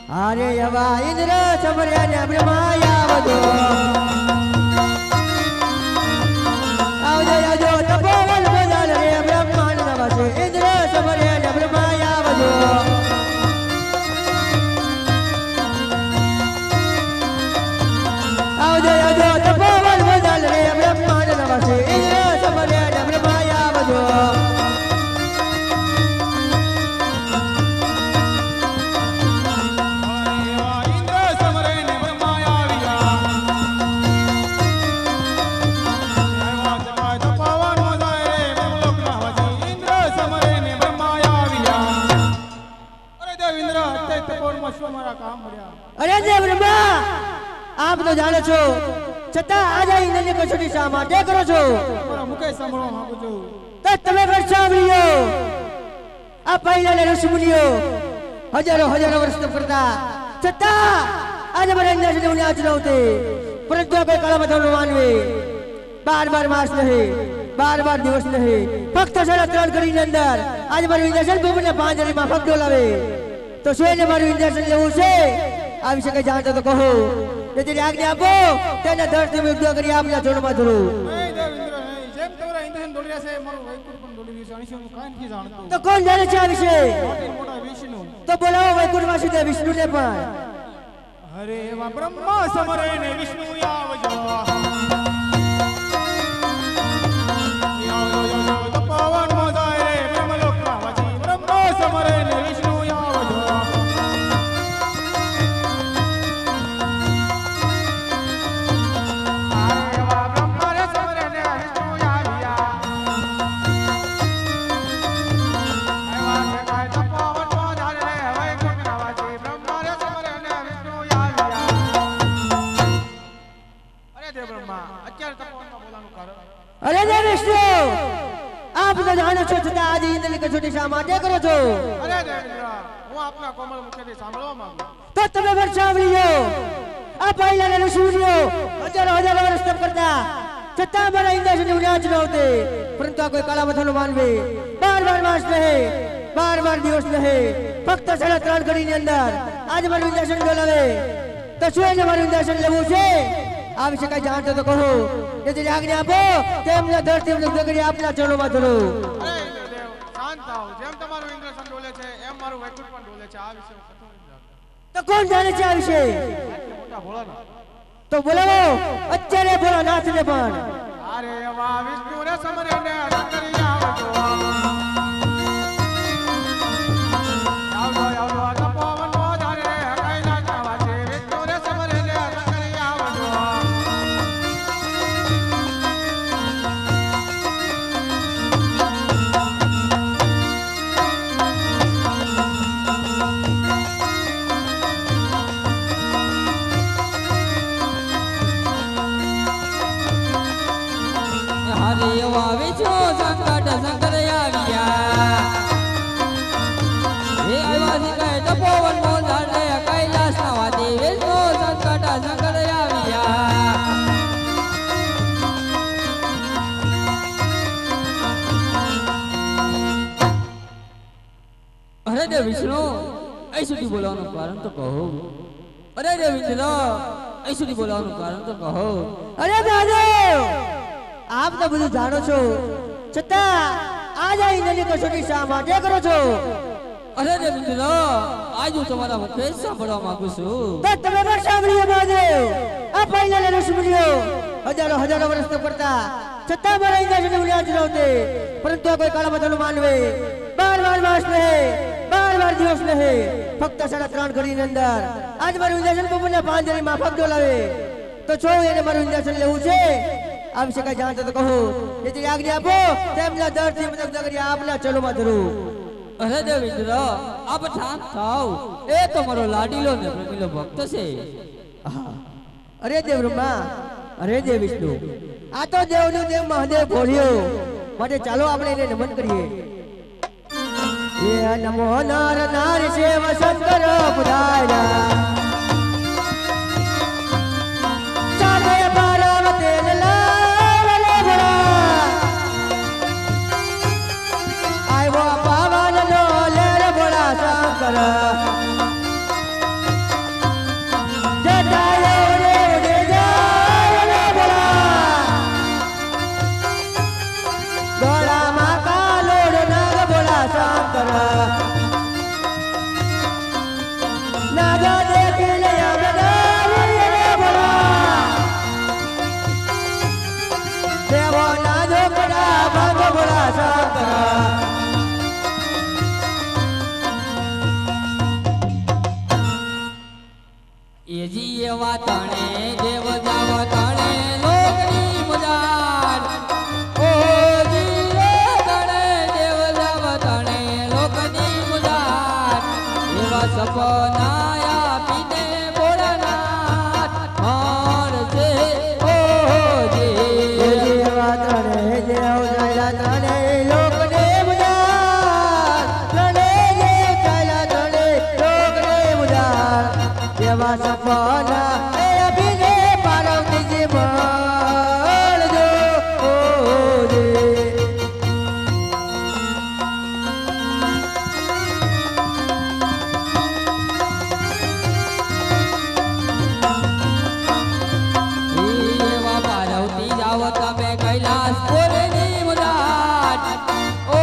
अरे यवा इंद्र समर्याने ब्रह्मायावदो आवजो आवजो तपोवन बदल रे ब्रह्मांड नवसे इंद्र समर्याने ब्रह्मायावदो आवजो आवजो तपोवन बदल रे ब्रह्मांड नवसे इंद्र समर्याने ब्रह्मायावदो अरे देव ब्रह्मा आप तो जानो छो छता आज इंद्रनी कसोटी शा माटे करो छो मुके सांभळवा માંગુ છું तो તમે વર્ષાવલીઓ આ પહેલાને ઋષિમુનિઓ હજારો હજારો વર્ષ કરતા છતા आज મારા ઇન્દ્રને ઉને આજ નહોતે પરંતુ કોઈ કાળા બધાનો માનવે બાર માસ નહીં બાર દિવસ નહીં ફક્ત સાડા 3 ઘડીની અંદર आज મારું ઇન્દ્રશન ભૂમિને પાંજરીમાં ફક્ત ડોલાવે तो શેને મારું ઇન્દ્રશન લેવું છે આ વિશે કઈ જાણતો તો કહો તેથી આજ્ઞા આપો તેના ધરતી માં યુદ્ધ કરી આપના ચરણમાં ધરું નહીં દેવ ઇન્દ્ર નહીં જેમ તમારા ઇન્દ્રન દોડી રહ્યા છે મારું વૈકુંઠ પણ દોડી રહ્યું છે અણીશું હું કાંઈ નથી જાણતો તો કોણ જાણે છે આ વિશે મોટા વિષ્ણુ તો બોલાવો વૈકુંઠવાસી તે વિષ્ણુને પણ અરે એવા બ્રહ્મા સમરે ને વિષ્ણુ આવજો તપોવન મોજાય રે બ્રહ્મલોકમાં વાજી બ્રહ્મા સમરે ને વિષ્ણુ આવજો अरे देव विष्णु आप तो जानो છો છતાં આજે ઇન્દ્રની કસોટી શા માટે કરો છો અરે દેવ ઇન્દ્ર હું આપના કોમળ મુખેથી સાંભળવા માંગુ તો તમે વર્ષાવલીઓ આ પહેલાને ઋષિમુનિઓ હજારો વર્ષ તપ કરતા છતાં મારા ઇન્દ્રને ઉને આજ નહોતે પરંતુ આ કોઈ કાળા બધાનો માનવે બાર માસ નહીં બાર દિવસ નહીં ફક્ત સાડા 3 ઘડીની અંદર આજ મારું ઇન્દ્રશન ડોલાવે તો શું એને મારું ઇન્દ્રશન લેવું છે આ વિશે કઈ જાણતો તો કહો તેથી આજ્ઞા આપો તેમને ધરતી યુદ્ધ કરી આપના ચરણોમાં ધરો અરે ઇન્દ્રદેવ શાંત થાઓ જેમ તમારું ઇન્દ્રશન ડોલે છે એમ મારું વૈકુંઠ પણ ડોલે છે આ વિશે હું કથન નથી તો કોણ જાણે છે આ વિશે મોટા ભોળાનાથ તો બોલાવો અત્યારે ભોળાનાથને પણ અરે એવા વિષ્ણુ ને સમરે ને કરી આવજો આવજો તપોવન મોજારે રે કૈલાસના વાસે વિષ્ણુ ને સમરે ને કરી આવજો હરે એવા વિષ્ણુ સંકટ શંકર આવ્યા હે આવ્યા છે તપોવન મોધાર રે કૈલાસના વાદી વિષ્ણુ સંકટ શંકર આવ્યા અરે દેવ વિષ્ણુ અહીં સુધી બોલાવવાનું કારણ તો કહો અરે દેવ ઇન્દ્ર અહીં સુધી બોલાવવાનું કારણ તો કહો અરે મહાદેવ આપ તો બધું જાણો છો છતાં આજ આ ઇન્દ્રની કસોટી શા માટે કરો છો અરે દેવ ઇન્દ્ર આજ હું તમારા મુખે સાંભળવા માંગુ છું તો તમે પણ સાંભળીએ મહાદેવ આ પહેલાને ઋષિમુનિઓ હજારો વર્ષ તપ કરતા છતાં મારા ઇન્દ્રને ઉને આજ નહોતે પરંતુ આ કોઈ કાળા બધાનો માનવે બાર માસ નહીં બાર દિવસ નહીં ફક્ત સાડા 3 ઘડીની અંદર આજ મારું ઇન્દ્રશન ભૂમિને પાંજરીમાં ફક્ત ડોલાવે તો છો એને મારું ઇન્દ્રશન લેવું છે આ વિશે કઈ જાણતો તો કહો જેથી આજ્ઞા આપો તેમના ધરતી મદદ કરી આપના ચરણોમાં ધરું અરે દેવ ઇન્દ્ર આપ શાંત થાવ એ તો મારો લાડીલો ને પ્રેમીલો ભક્ત છે અરે દેવ બ્રહ્મા અરે દેવ વિષ્ણુ આ તો દેવનું દેવ મહાદેવ ભોળ્યો માટે ચાલો આપણે એને નમન કરીએ એ નમો નાર નાર શિવ શંકર પુરાયા ચાલે પાર્વતી લાવલે ભોળા આવ્યો પાવન નો લેર ભોળા શંકર એજી એવા તણે દેવ જાવ તણે લોકની મુજાર ઓ જીરે તણે દેવ જાવ તણે લોકની મુજાર એવા સપના આપીને ભોળાનાથ મારજે ઓ જે એવા તણે જેવ ચાલ્યા તણે લોકને મુજાર તણે જેવ ચાલ્યા તણે લોકને મુજાર જેવા સપના એ અભિને પાર્વતીજી મળજો ઓજે એવા પાર્વતી જાવ તમે કૈલાસપુરની મુરાદ ઓ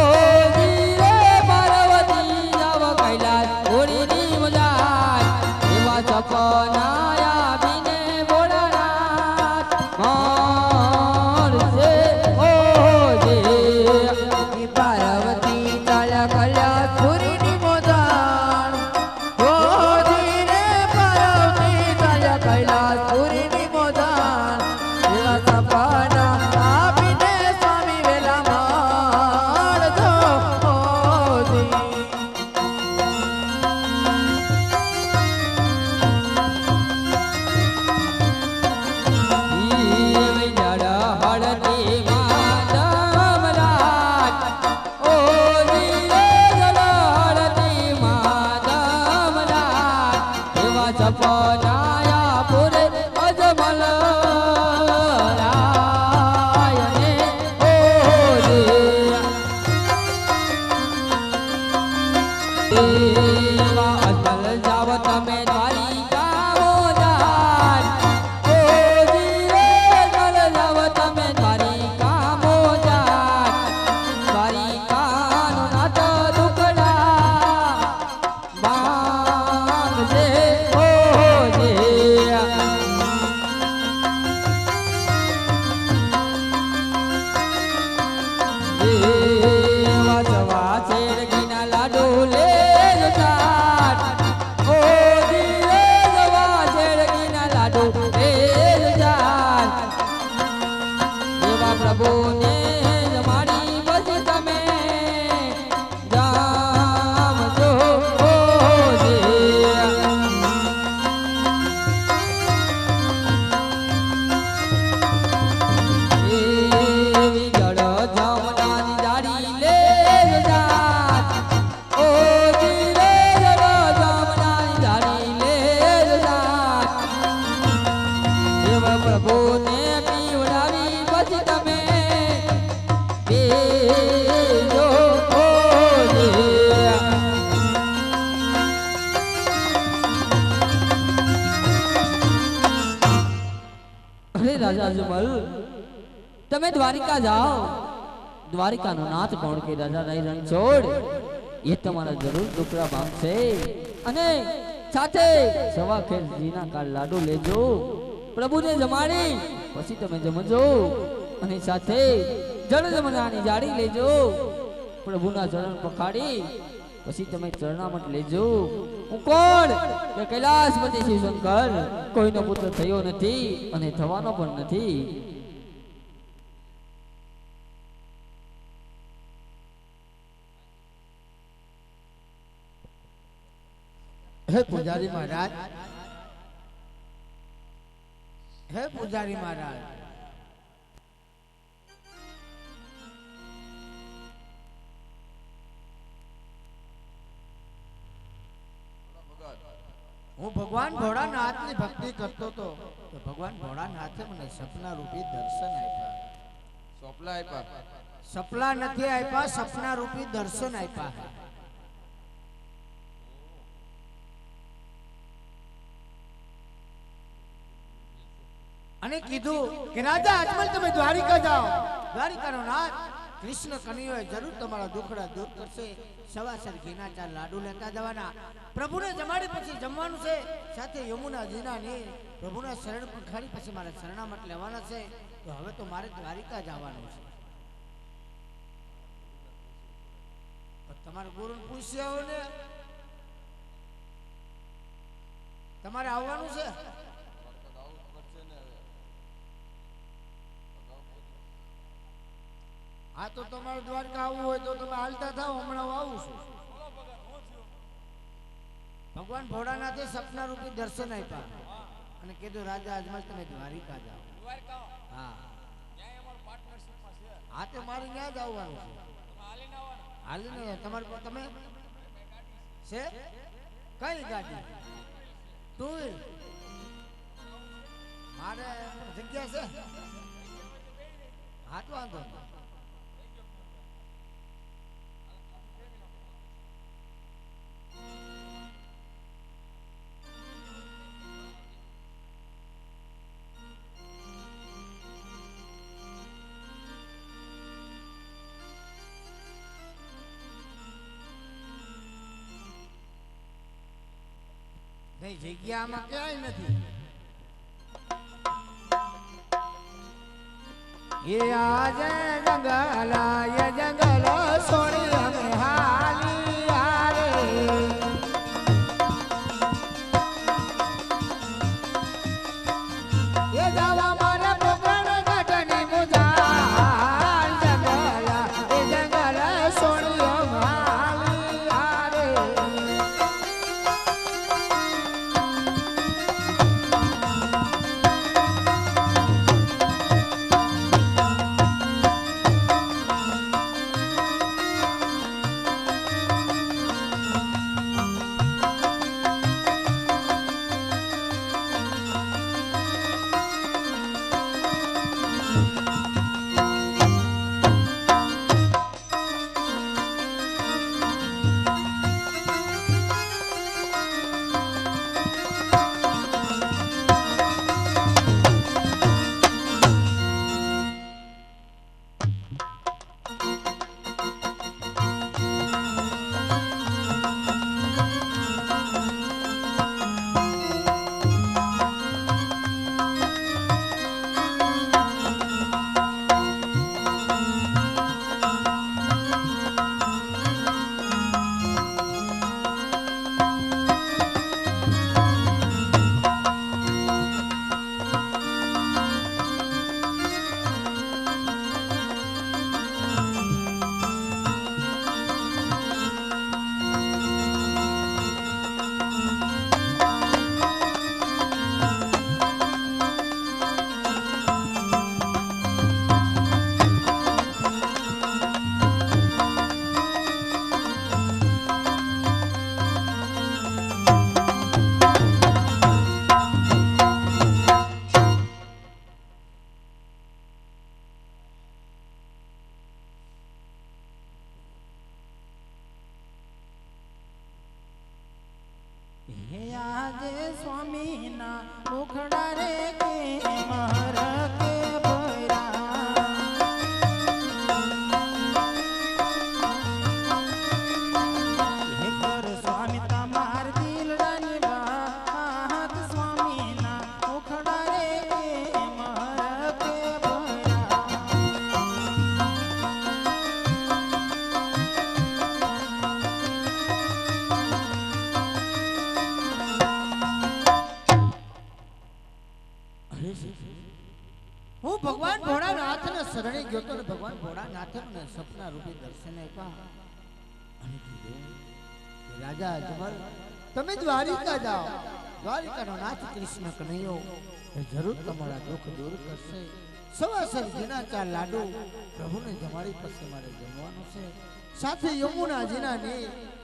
જીરે પાર્વતી જાવ કૈલાસપુરની મુરાદ એવા સપના આપીને ભોળાનાથ મારજે ઓ જે પાર્વતી ચાલ્યા કૈલાસપુરીની મોદાણ હો ધીરે પાર્વતી ચાલ્યા કૈલાસપુરીની મોદાણ એવા સપના આપીને સ્વામી વેલા મળજો ઓજી એવી જડ હળદી માધવરાજ ઓ જીરે જડ હળદી માધવરાજ એવા સપના પૂરે અજમલ રાયને ઓ જે એવા અજમલ જાવ તમે દ્વારિકા મોજાર ઓ જીરે અજમલ જાવ તમે દ્વારિકા મોજાર દ્વારિકાનો નાથ દુખડા માંગજે ઓ જે એવા સવા શેરડીના લાડુ લેજો ચાટ ઓ જીરે સવા શેરડીના લાડુ લેજો ચાટ એવા પ્રભુને જમાડી પછી તમે જામજો ઓ જે એવી જડ જમનાની જાડી લેજો જાત ઓ જીરે જડ જમનાની જાડી લેજો જાત એવા પ્રભુને પીવડાવી પછી તમે બેજો ઓ જે અરે રાજા અજમલ તમે દ્વારિકા જાઓ દ્વારિકાનો નાથ કોણ કે રાજા નહીં રણછોડ એ તમારા જરૂર દુકડા માંગશે અને સાથે સવા ખેરજીના કાળ લાડુ લેજો પ્રભુને જમાડી પછી તમે જમજો અને સાથે જળ જમનાની જાડી લેજો પ્રભુના ચરણ પખાડી પછી તમે ચરણામત લેજો હું કોણ કે કૈલાસપતિ શિવશંકર કોઈનો પુત્ર થયો નથી અને થવાનો પણ નથી હે પૂજારી મહારાજ હે પૂજારી મહારાજ હું ભગવાન ભોળાનાથની ભક્તિ કરતો હતો તો ભગવાન ભોળાનાથે મને સપના રૂપી દર્શન આપ્યા સપના નથી આપ્યા સપના રૂપી દર્શન આપ્યા અને કીધું કે રાજા અજમલ તમે દ્વારિકા જાઓ દ્વારિકાનો નાથ કૃષ્ણ કનૈયો જરૂર તમારા દુખડા દૂર કરશે સવાસર ઘીના 4 લાડુ લેતા જવાના પ્રભુને જમાડી પછી જમવાનું છે સાથે યમુનાજીના નીર પ્રભુના શરણ પખાડી પછી મારે શરણામત લેવાના છે તો હવે તો મારે દ્વારિકા જવાનું છે પણ તમારા ગુરુને પૂછ્યા હો ને તમારે આવવાનું છે? હા તો તમારે દ્વારકા આવવું હોય તો તમે હાલતા થાવ, હમણાં હું આવું છું. ભગવાન ભોળાનાથે સપના રૂપી દર્શન આપ્યા અને કીધું રાજા અજમલ તમે દ્વારિકા જાઓ. હા હા તે મારે ત્યાં જ આવવાનું છે. હાલીને તમારે તમે છે કઈ ગાડી? Two wheel? મારે જગ્યા છે. હા તો વાંધો નહીં. નહીં જગ્યામાં ક્યાંય નથી. એ આજે જંગલ સોની અમે હાલી આરે એ જાવા મારે પોકરણ ઘટની મુજાર જંગલ સોની અમે હાલી આરે આજે સ્વામીના મુખડા રે કે મહર કે ભૈરા સ્વામી તમાર દિલડાની વાત સ્વામીના મુખડા રે કે મહર કે ભૈરા હું ભગવાન ભોળાનાથને શરણે ગયો તો ભગવાન ભોળાનાથે મને સપના રૂપી દર્શન આપ્યા અને કીધું કે રાજા અજમલ તમે દ્વારિકા જાઓ. દ્વારિકાનો નાથ કૃષ્ણ કનૈયો એ જરૂર તમારા દુઃખ દૂર કરશે. સવાસર ઘીના ચાર લાડુ પ્રભુને જમાડી પછી મારે જમવાનું છે. સાથે યમુનાજીના ને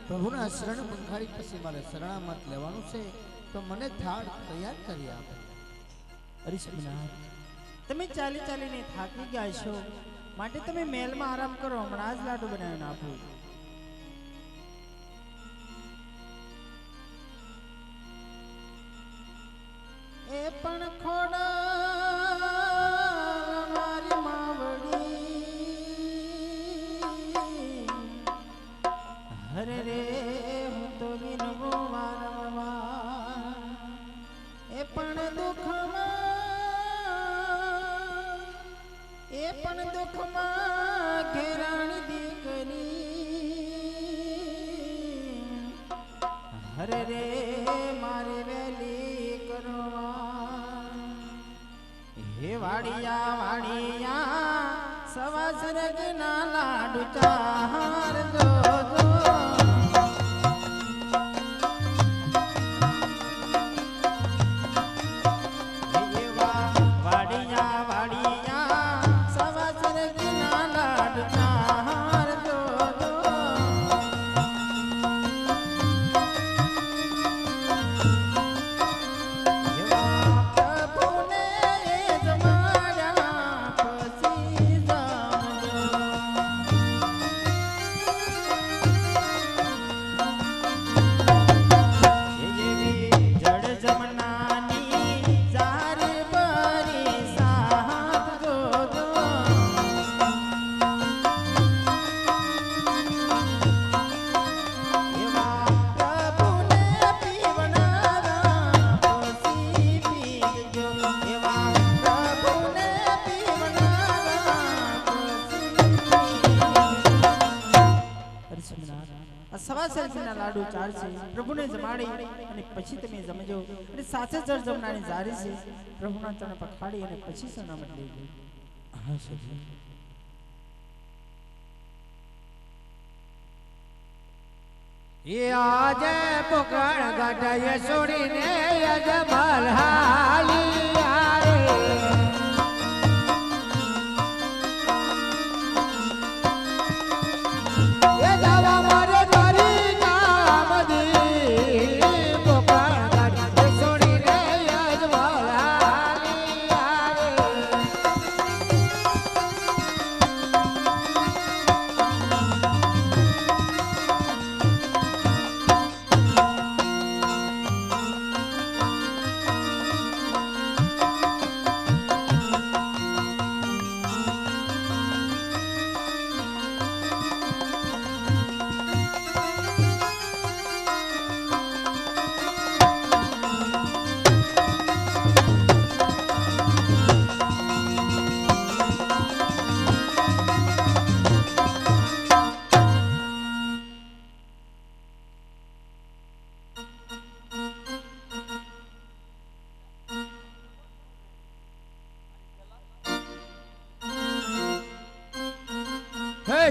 પ્રભુના શરણ બંખાડી પછી મારે શરણામત લેવાનું છે. તો મને થાળ તૈયાર કરી આપો. અરિશ્મનાથ, તમે ચાલી ચાલીને થાકી ગયા છો, માટે તમે મહેલમાં આરામ કરો. હમણાં જ લાડુ બનાવીને આપું. એ પણ ખોડા મારી માવડી હરે રે હું તો વિનવો વારંવાર. એ પણ દુઃખમાં ઘેરાણી દીકરી હરે રે મારી વેલી કરવા હે વાડિયા વાડિયા સવા સરગના લાડુ ચાર જોજો લાડુ ચાલશે પ્રભુને જમાડી અને પછી તમે જમજો અને સાથે જળ જમનાની જારી છે પ્રભુના ચરણ પખાડી અને પછી સનામત લેજો હા સજી એ આજે પોકળ ગાડાએ છોડીને યજમાલ હાલી આરે એ દાવા મારે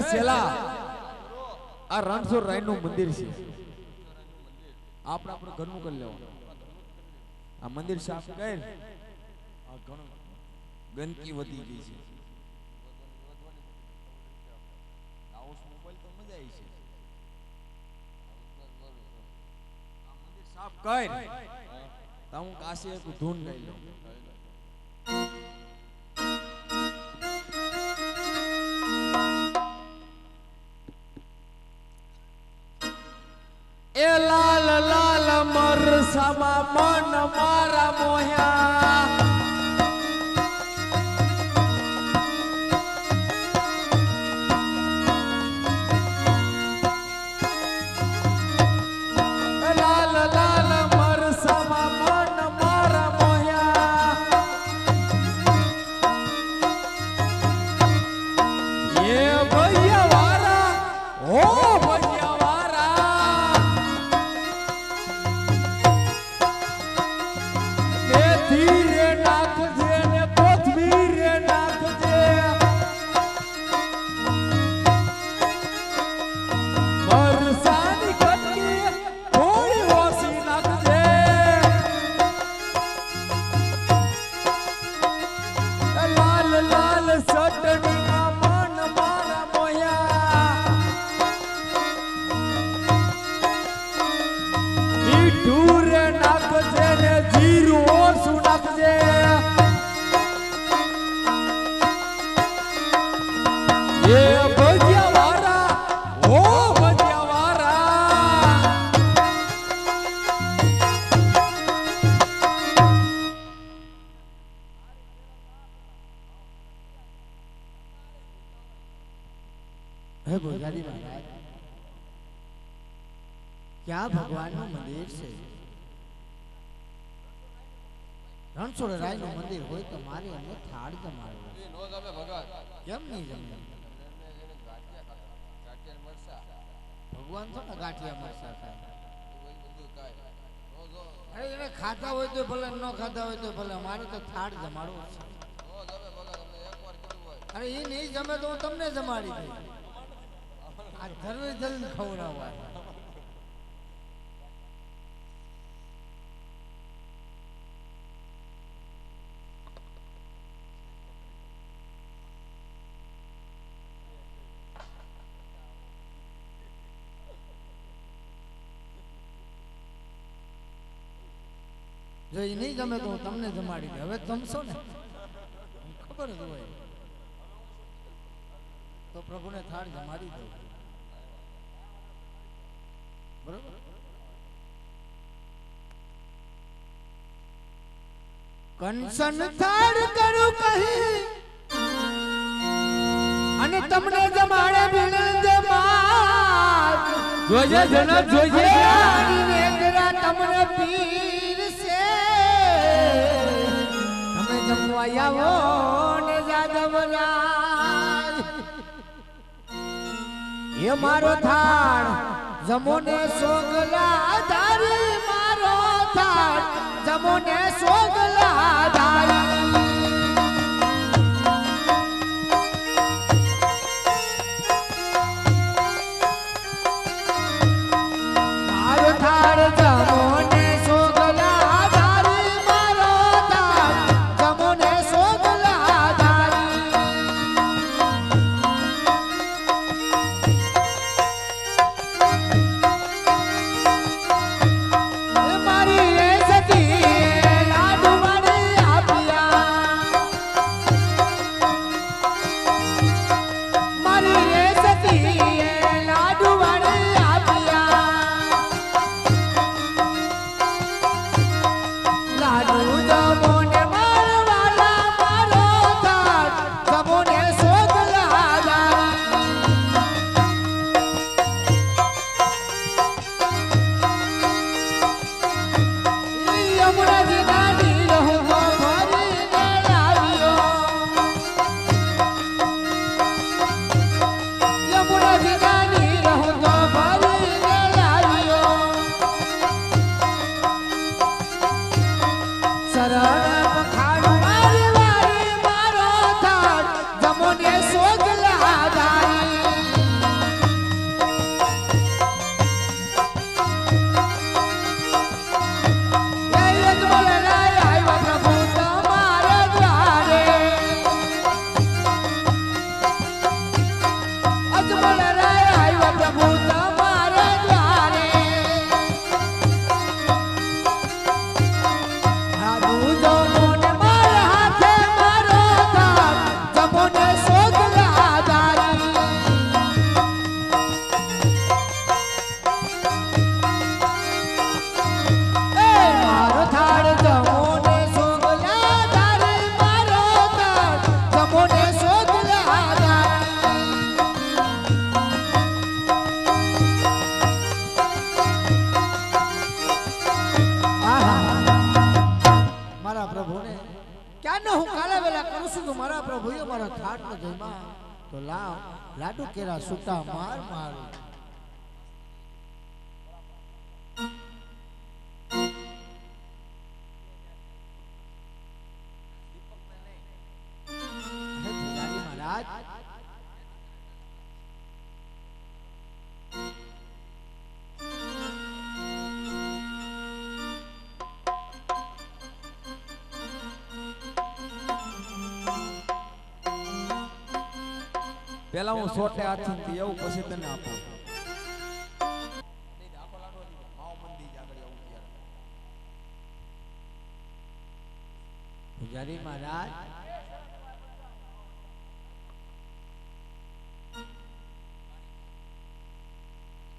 છેલા આ રણછોડ રાય નું મંદિર છે આપણે આપણું ઘરનું કરી લેવાનું આ મંદિર સાફ કર આ ઘણું ગંદકી વધી ગઈ છે આવું મોબાઈલ તો મજા આવી છે આ મંદિર સાફ કર તો હું કાશે એક ધૂન ગાઈ લઉં એ લાલ લાલ મરસામાં મન મારા મોહ્યા લાલ લાલ મરસામાં મન મારા મોહ્યા એ ભૈયા વારા ઓ ભૈયા क्या भगवान નું મંદિર છે રણછોડ રાય નું મંદિર હોય તો મારે અમે થાળ જમાડવો નો જમે ભગવાન કેમ નહીં જમે ભગવાન તો ગાંઠિયા મરસા ખાય અરે એને ખાતા હોય તો ભલે ન ખાતા હોય તો ભલે મારે તો થાળ જમાડવો છે. અરે એ નહીં જમે તો હું તમને જમાડી દઈ. આ ધરવી ધરીને ખવડાવવા. જો એ નહીં ગમે તો હું તમને જમાડી દે. હવે જમશો ને ખબર જ હોય તો પ્રભુને થાળ જમાડી દો. બરોબર. કંસન થાળ કરું કહી અને તમને જમાડે ભીણ જમાડ. જોજે જનક જોજે. વેદરા તમને પીર છે. તમે જમવા આવો ને જાદવરાજ. એ મારો થાળ જમો ને સોગલા ધારી. મારો થાળ જમો ને સોગલા ધારી. મારો થાળ જમો ને સોગલા ધારી. મારો થાળ જમો ને સોગલા ધારી. એ મારી એ સતી લાડુ વાળી આપ્યા. મારી એ સતી લાડુ વાળી આપ્યા. લાડુ જમો ને મારવાલા. મારો થાળ જમો ને સોગલા ધારી. યમુનાજી નાની રહો ભરીને લાવ્યો. યમુનાજી નાની રહો ભરીને લાવ્યો. શરણ પખાડું મારી વારી. મારો થાળ જમો ને સોગલા ધારી. મારો થાળ જમો ને સોગલા ધારી. મારો થાળ જમો ને સોગલા ધારી. મારા પ્રભુને ક્યાંનો હું કાલા વેલા કરું છું તો મારા પ્રભુએ મારા થાળનો જમા તો લાવ લાડુ કેરા સુટા માર મારું. હે પુજારી મહારાજ. પેલા હું સોટે હાથથી એવું પછી તને આપું. પુજારી મહારાજ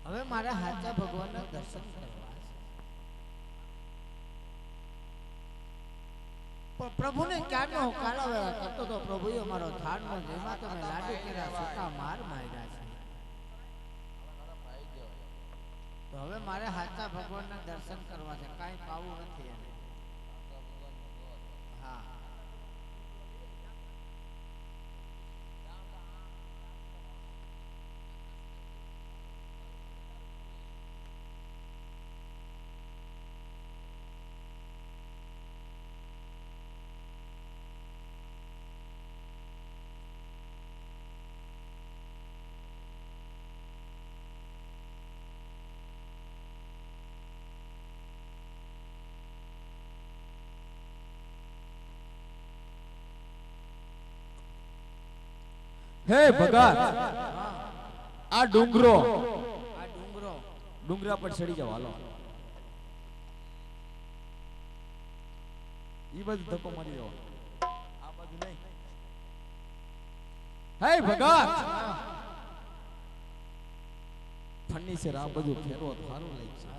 હવે મારે હાચા ભગવાનના દર્શન કરવા છે. પણ પ્રભુને ક્યારનો હું કાળા વેળા કરતો તો પ્રભુએ મારો થાળનો જેમાં તમે લાડુ કેરા સુકા માર માર્યા છે. તો હવે મારે હાચા ભગવાનના દર્શન કરવા છે. કાંઈ પાવું નથી એને. હા હે ભગત આ ડુંગરો આ ડુંગરો ડુંગરા પર ચડી જાવ હાલો ઈ બાજુ ધક્કો મારી જાવ આ બાજુ નહીં હે ભગત ફર્નિચર આ બધું ફેરવો સારું લાગશે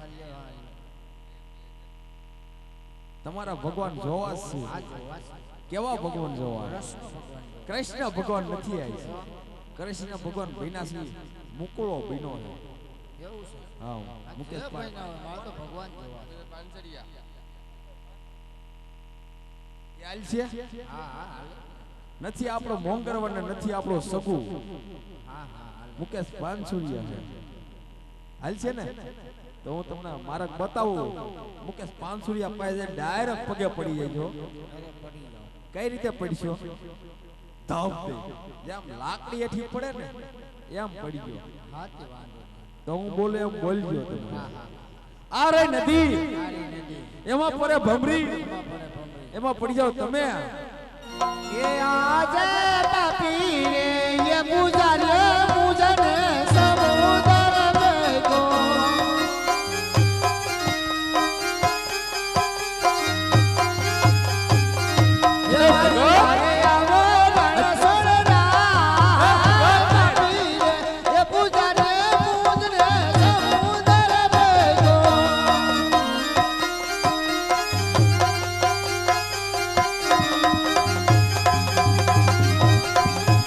તમારા ભગવાન જોવા છે કેવા ભગવાન જોવા કૃષ્ણ ભગવાન નથી આવી કૃષ્ણ ભગવાન ભીના છે મુકળો ભીનો છે એવું છે હા મુકેશ ભાઈ ના હોય મારે તો ભગવાન જોવા હાલ છે હા હા હાલે. નથી આપણો મોંગરવર ને નથી આપણો સગુ હા હા હાલે. મુકેશ પાનસુરિયા છે હાલ છે ને તો હું તમને મારક બતાવું મુકેશ પાનસુરિયા પાસે ડાયરેક્ટ પગે પડી જજો અરે પડી જાઓ કઈ રીતે પડશો ધાવ દે જેમ લાકડી હેઠી પડે ને એમ પડી ગયો હાથી વાંધો નહીં. તો હું બોલે એમ બોલજો તમે હા હા આ રે નદી સારી નદી એમાં પડે ભમરી એમાં પડે ભમરી. એમાં પડી જાવ તમે એ આજે પાપી રે ये मुझाले मुझने समुद्र देखो ये आवो बनसोड़ा पापी रे ये मुझाले मुझने समुद्र देखो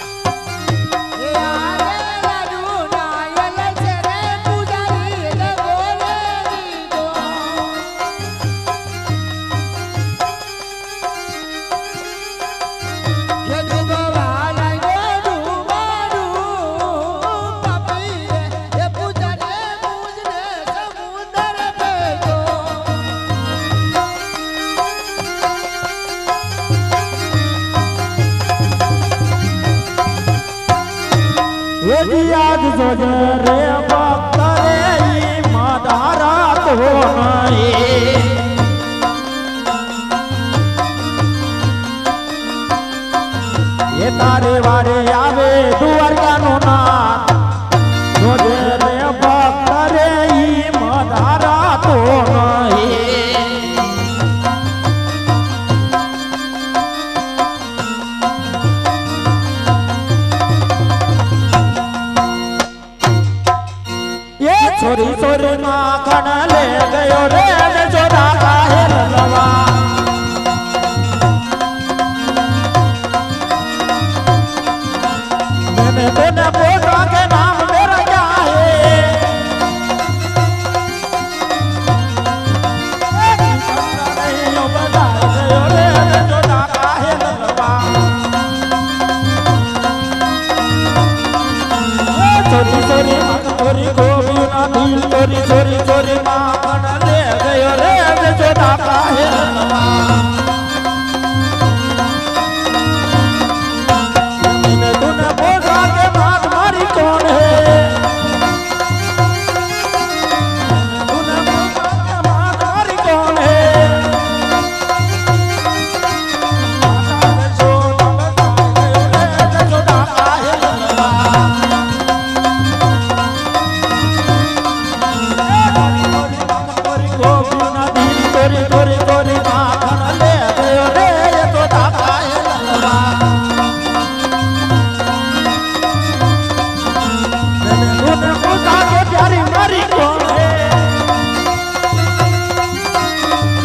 ये आगे लाडू नायल चरे पुजारी रे बोले दीदो ये दुगवाला गोडू मारू पापी रे ये पुजारी मुझने समुद्र भेजो આજ જોજે રે ભક્ત રે ઈ માધારા તો નહીં એ તારે વારે આવે દ્વારકાનો નાથ જોજે રે ભક્ત રે ઈ માધારા તો નહીં ये छोरी छोरी माखन ले गयो रे जोड़ा काहे ललवा मैंने तूने पोता के नाम मेरा क्या है नहीं बता गयो रे जोड़ा काहे ललवा चोरी चोरी चोरी गोबी ना दिल चोरी चोरी चोरी माखन ले गयो रे जोड़ा काहे ललवा मैंने तूने पोसा के बात मारी कौन है तूने पोसा के बात मारी कौन है जोड़ा काहे ललवा तोरी तोरी तोरी माखन ले गयो रे ये तो काहे ललवा तूने पूछा के प्यारी मारी कौन है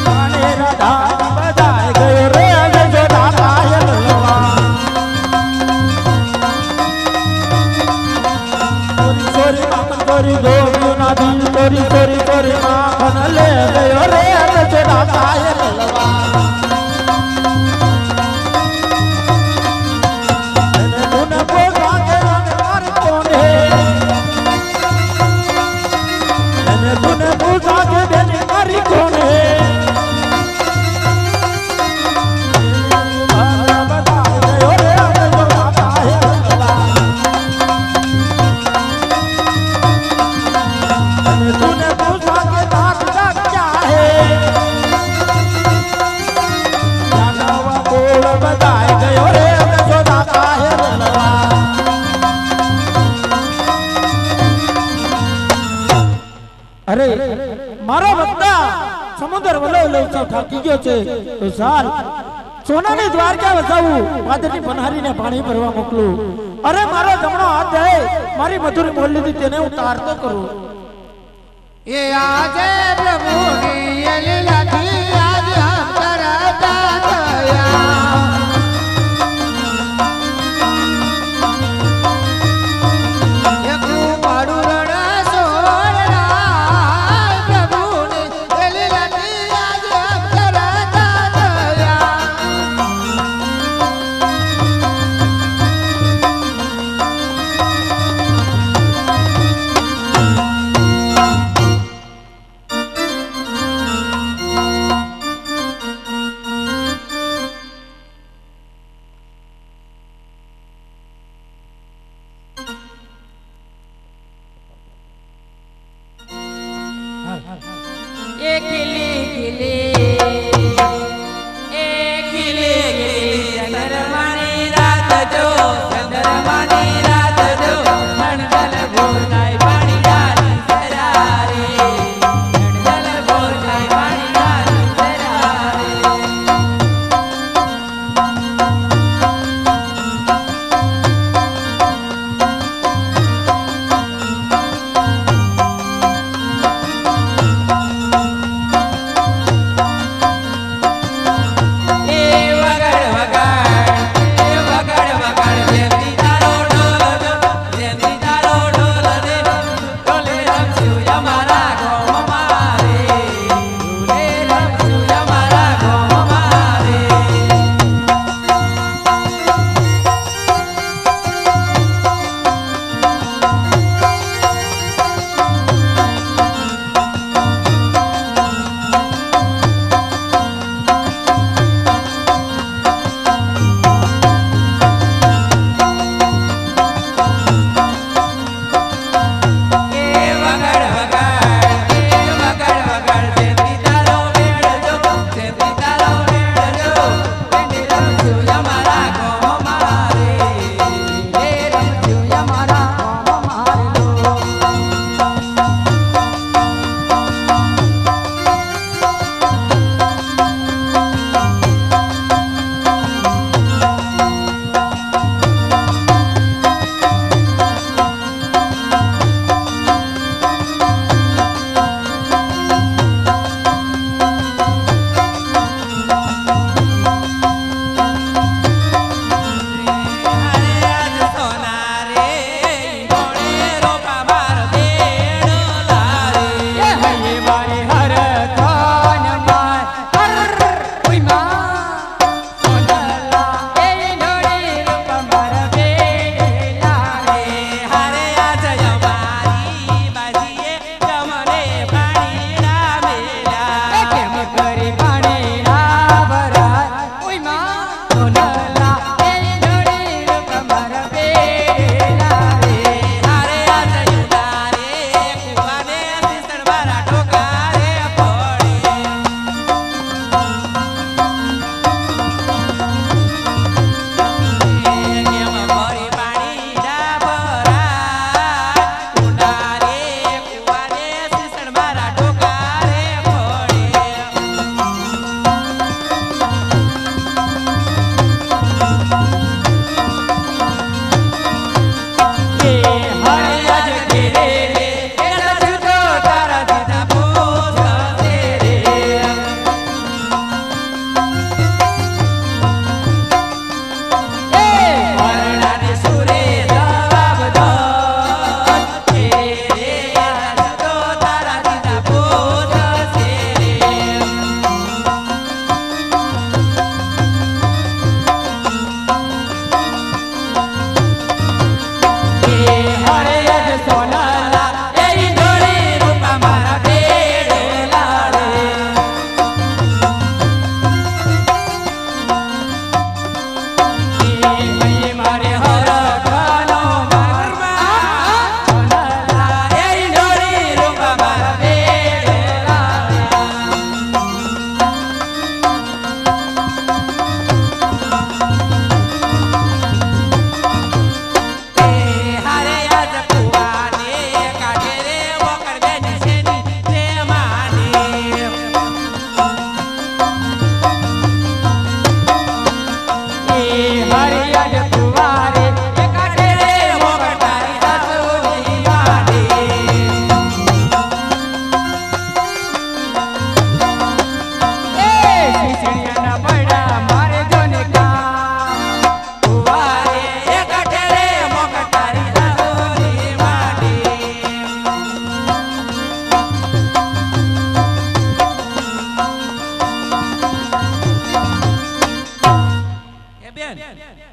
गाने राधा बजाए गयो रे ये तो काहे ललवा तोरी तोरी माखन तोरी गोवियो ना दिल तोरी तोरी तोरी माखन ले गयो रे जोड़ा काहे ललवा मैंने तूने पोसा के मारी कौन है मैंने तूने पोसा के बेनी मारी कौन है बता गयो रे जोड़ा काहे ललवा मैंने तूने पोसा के दांत क्या है સમુદ્ર વલો લઉં છું થાકી ગયો છે તો ચાલ સોનાની દ્વારકા વસાવું પાદરની પનહારીને પાણી ભરવા મોકલું અરે મારો જમણો હાથ દે મારી મધુરી બોલ લીધી તેને હું તારતો કરું એ આજે પ્રભુની લીલાથી આજ હમ કરતા ગયા એકલું મારું રણ સોરડા પ્રભુની લીલાથી આજ હમ કરતા ગયા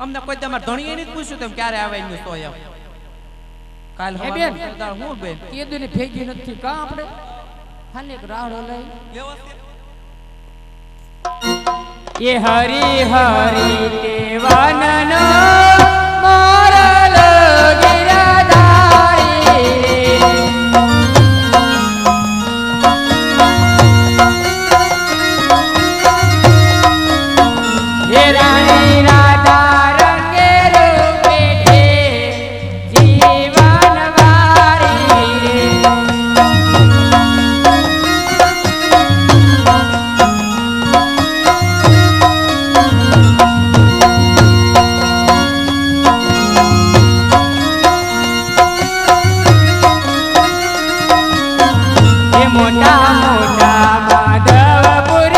અમને કોઈ તમારે ધણીએ નહીં પૂછ્યું તેમ ક્યારે આવે એનું તો એમ કાલ એ બેન. હું બેન કેદુને ભેગી નથી કા આપણે હાલે એક રાહડો લઈ વ્યવસ્થિત એ હરી હરી દેવાનનો મોરલ ગિરધારી હે રાણી રાધા રંગે રૂપે છે જીવન વારી મોટા મોટા માધવપુર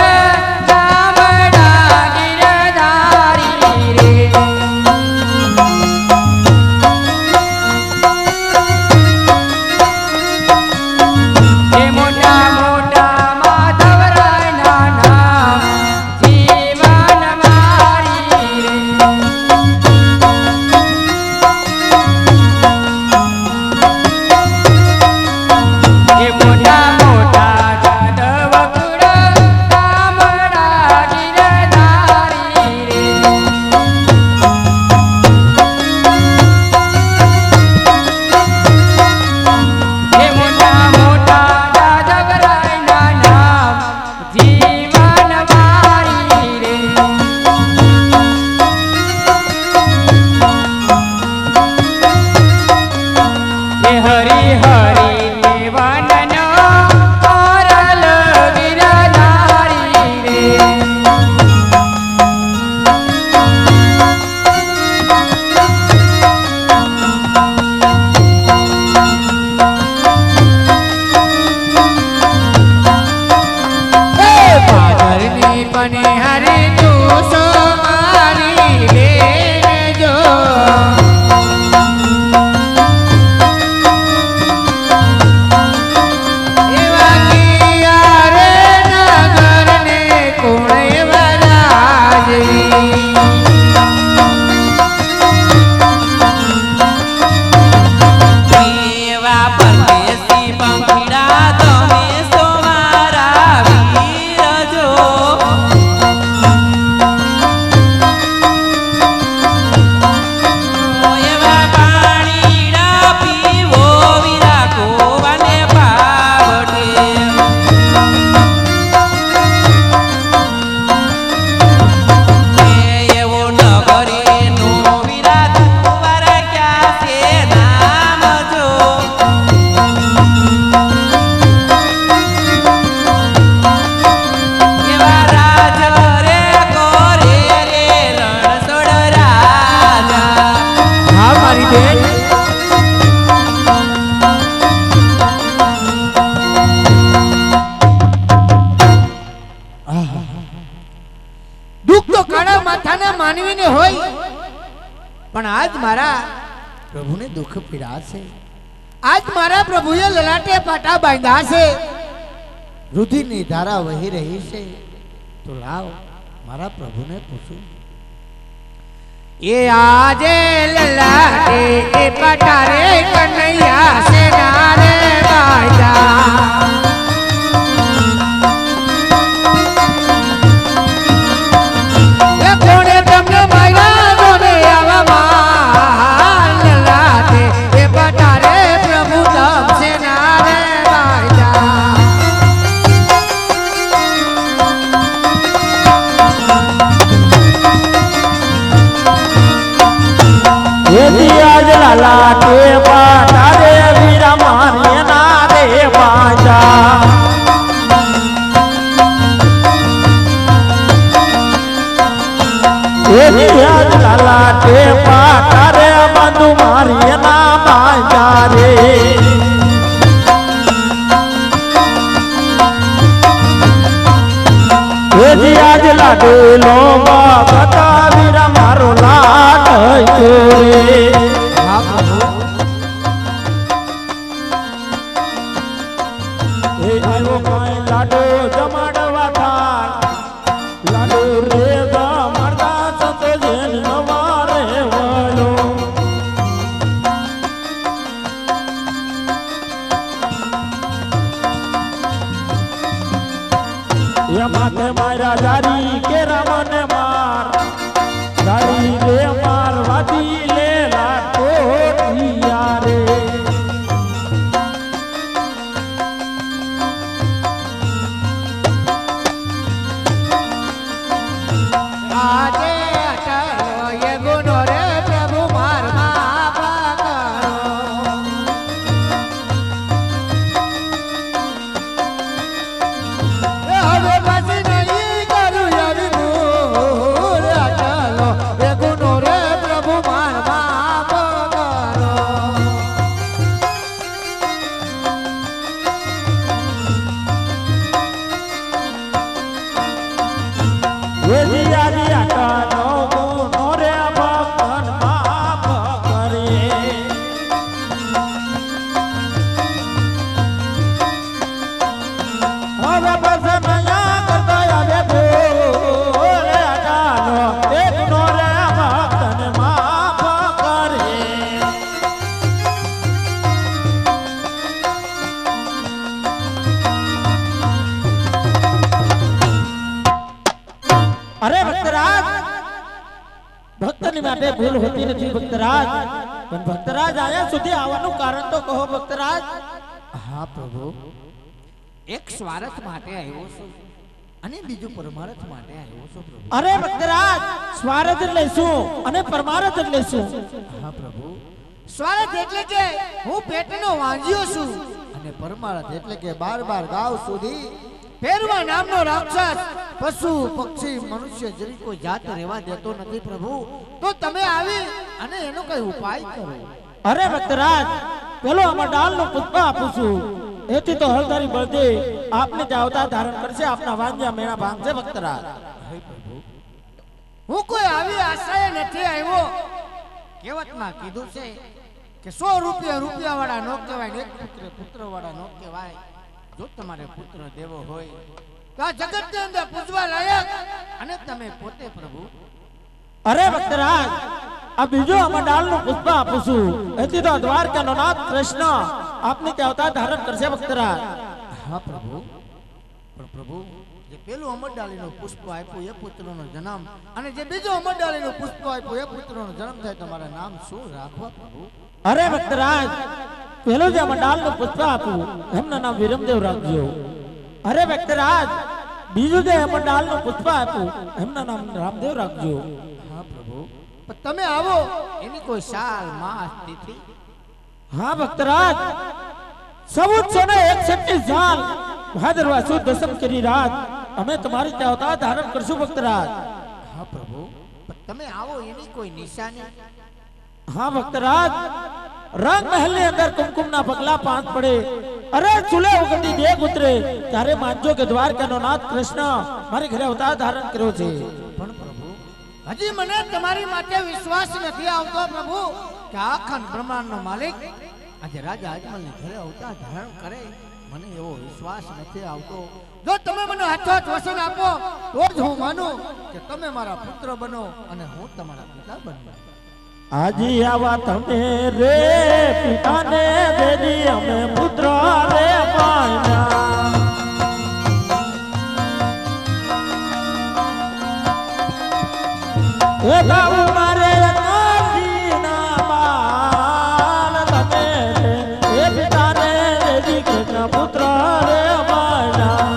ગામડા ગિરધારી રે એ મોટા મોટા માધવરાયના નામ જીવન મારી રે એ મોટા મોટા જાદવપુર ગામડા ગિરધારી રે એ મોટા મોટા જાદવરાયના નામ જીવન મારી રે એ હરી હરી દેવાનનો મોરલ ગિરધારી રે પાદરની બને હરે તું સો મારી બેન જો એવા કિયા રે નગરને કોણે વરાજવી એવા પરદેશી પંખીડા તમે સોમારા વીર જો એવા પાણીડા પીવો વીરા કોવાને પાવડે એવો નગરીનો વીરા તુવાર ક્યાં છે નામ જો એવા રાજ રે કોરે રે રણછોડ રાજા હા મારી બેન દુઃખ તો કાળા માથાના માનવીને હોય પણ આજ મારા પ્રભુને દુઃખ પીડા છે આજ મારા પ્રભુએ લલાટે પાટા બાંધ્યા છે રુધિરની ધારા વહી રહી છે તો લાવ મારા પ્રભુને પૂછું એ આજે લલાટે એ પાટા રે કનૈયા છે નારે બાંધ્યા એ કોણે તમને માર્યા કોને આવા માલ લલાટે એ પાટા રે પ્રભુ તમ છે નારે બાંધ્યા એથી આજ લાલા કે પાટા રે વીરા મારે ના રે બાજા એથી આજ લાલા કે પાટા રે બંધુ મારી ના બાજા રે એથી આજ લાડેલો બાબા વીરા મારો લાડ રે એ આવ્યો કાંઈ લાડો જમાડવા થાય લાડો રે મરદા સંતો જેન નવારે જારી કે રામને માર જારી લે માર વાદી લે લાટો રે આજે અટલો એ ગુનો રે પ્રભુ માર માફ કરો. એ હવે પછી નહીં કરું એવી ભૂલ. અટલો એ ગુનો રે પ્રભુ માર માફ કરો. એ દિયારી આટાનો ગુનો રે ભક્તન માફ કરે હવે બસ નયા કરતા આવે ભૂલ આટાનો એ ગુનો રે ભક્તન માફ કરે અરે ભક્તરાજ ભક્તની માટે ભૂલ હોતી નથી ભક્તરાજ પણ ભક્તરાજ આયા સુધી આવવાનું કારણ તો કહો ભક્તરાજ. હા પ્રભુ, એક સ્વાર્થ માટે આવ્યો છું અને બીજું પરમાર્થ માટે આવ્યો છું પ્રભુ. અરે ભક્તરાજ સ્વાર્થ એટલે શું અને પરમાર્થ એટલે શું? હા પ્રભુ, સ્વાર્થ એટલે કે હું પેટનો વાંજ્યો છું અને પરમાર્થ એટલે કે બાર ગાવ સુધી ફેરવા નામનો રાક્ષસ પશુ પક્ષી મનુષ્ય જરી કોઈ જાત રહેવા દેતો નથી પ્રભુ. તો તમે આવી અને એનો કઈ ઉપાય કરો. અરે ભક્તરાજ પેલો આમાં ડાલનું પુષ્પ આપું છું એથી તો હળધારી બળદે આપને જ અવતાર ધારણ કરશે આપના વાંજ્યા મેણા ભાંગશે ભક્તરાજ. હું કોઈ આવી આશાએ નથી આવ્યો. કહેવતમાં કીધું છે કે 100 રૂપિયા વાળા નો કહેવાય ને 1 પુત્ર વાળા નો કહેવાય. જો તમારે પુત્ર દેવો હોય તો આ જગત ની અંદર પૂજવા લાયક અને તમે પોતે પ્રભુ. અરે ભક્તરાજ આ બીજો આમાં ડાલનું પુષ્પ આપું છું એથી તો દ્વારકાનો નાથ કૃષ્ણ આપને જ અવતાર ધારણ કરશે ભક્તરાજ. હા પ્રભુ, પણ પ્રભુ જે પેલું અમરડાલીનું પુષ્પ આપ્યું એ પુત્રનો જન્મ અને જે બીજું અમરડાલીનું પુષ્પ આપ્યું એ પુત્રનો જન્મ થાય તમારા નામ શું રાખવા પ્રભુ? અરે ભક્તરાજ પેલું જે આમાં ડાલનું પુષ્પ આપું એમનું નામ વિરમદેવ રાખજો. અરે ભક્તરાજ બીજું જે આમાં ડાલનું પુષ્પ આપું એમનું નામ રામદેવ રાખજો. હા પ્રભુ, પણ તમે આવો એની કોઈ સાલ માસ તિથિ? હા ભક્તરાજ 1461 સાલ ભાદરવા સુદ દસમ કરી રાત અમે તમારી ત્યાં અવતાર ધારણ કરશું ભક્તરાજ. હા પ્રભુ, પણ તમે આવો એની કોઈ નિશાની? હા ભક્તરાજ રંગ મહેલ ની અંદર કુમકુમના પગલા 5 પડે અરે ચૂલે ઉગતી દેગ ઉતરે ત્યારે માનજો કે દ્વારકાનો નાથ કૃષ્ણ મારી ઘરે અવતાર ધારણ કર્યો છે. પણ પ્રભુ હજી મને તમારી માટે વિશ્વાસ નથી આવતો પ્રભુ કે આખા બ્રહ્માંડનો માલિક આજે રાજા અજમલની ઘરે અવતાર ધારણ કરે. મને એવો વિશ્વાસ નથી આવતો. જો તમે મને હાથોહાથ વચન આપો તો જ હું માનું કે તમે મારા પુત્ર બનો અને હું તમારા પિતા બનું. આજી આવા તમે રે પિતાને દેદી અમે પુત્ર રે પામ્યા. એ બાબુ મારે કાશીના બાલ તમે રે એ પિતાને દેદી કૃષ્ણ પુત્ર રે પામ્યા.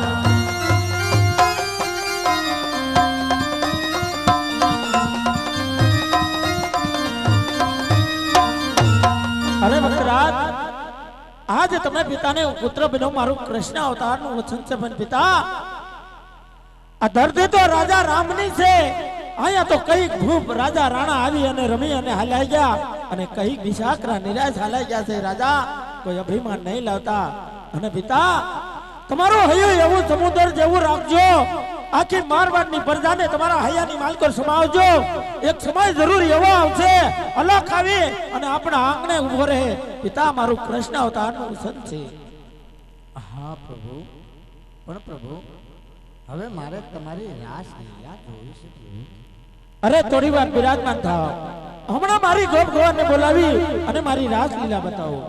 અરે ભક્તરાજ આજે તમે પિતાને પુત્ર બનો મારું કૃષ્ણ અવતારનું વચન છે પણ પિતા આ ધરતી તો રાજા રામની છે. અહીંયા તો કઈક ભૂપ રાજા રાણા આવી અને રમી અને હાલાઈ ગયા અને કઈક બિશાકરા નિરાશ હાલાઈ ગયા છે. રાજા કોઈ અભિમાન નહીં લાવતા. અને પિતા તમારું હૈયું એવું સમુદ્ર જેવું રાખજો. આખી મારવાડની પ્રજાને તમારા હૈયાની માલકો સમાવજો. એક સમય જરૂર એવો આવશે અલખ આવી અને આપણા આંગણે ઉભો રહે. પિતા મારું કૃષ્ણ અવતારનું વચન છે. હા પ્રભુ, પણ પ્રભુ હવે મારે તમારી રાસ લીલા જોઈ છે. અરે થોડી વાર બિરાજમાન થાવ. હમણાં મારી ગોપ ગોવાને બોલાવી અને મારી રાસ લીલા બતાવો.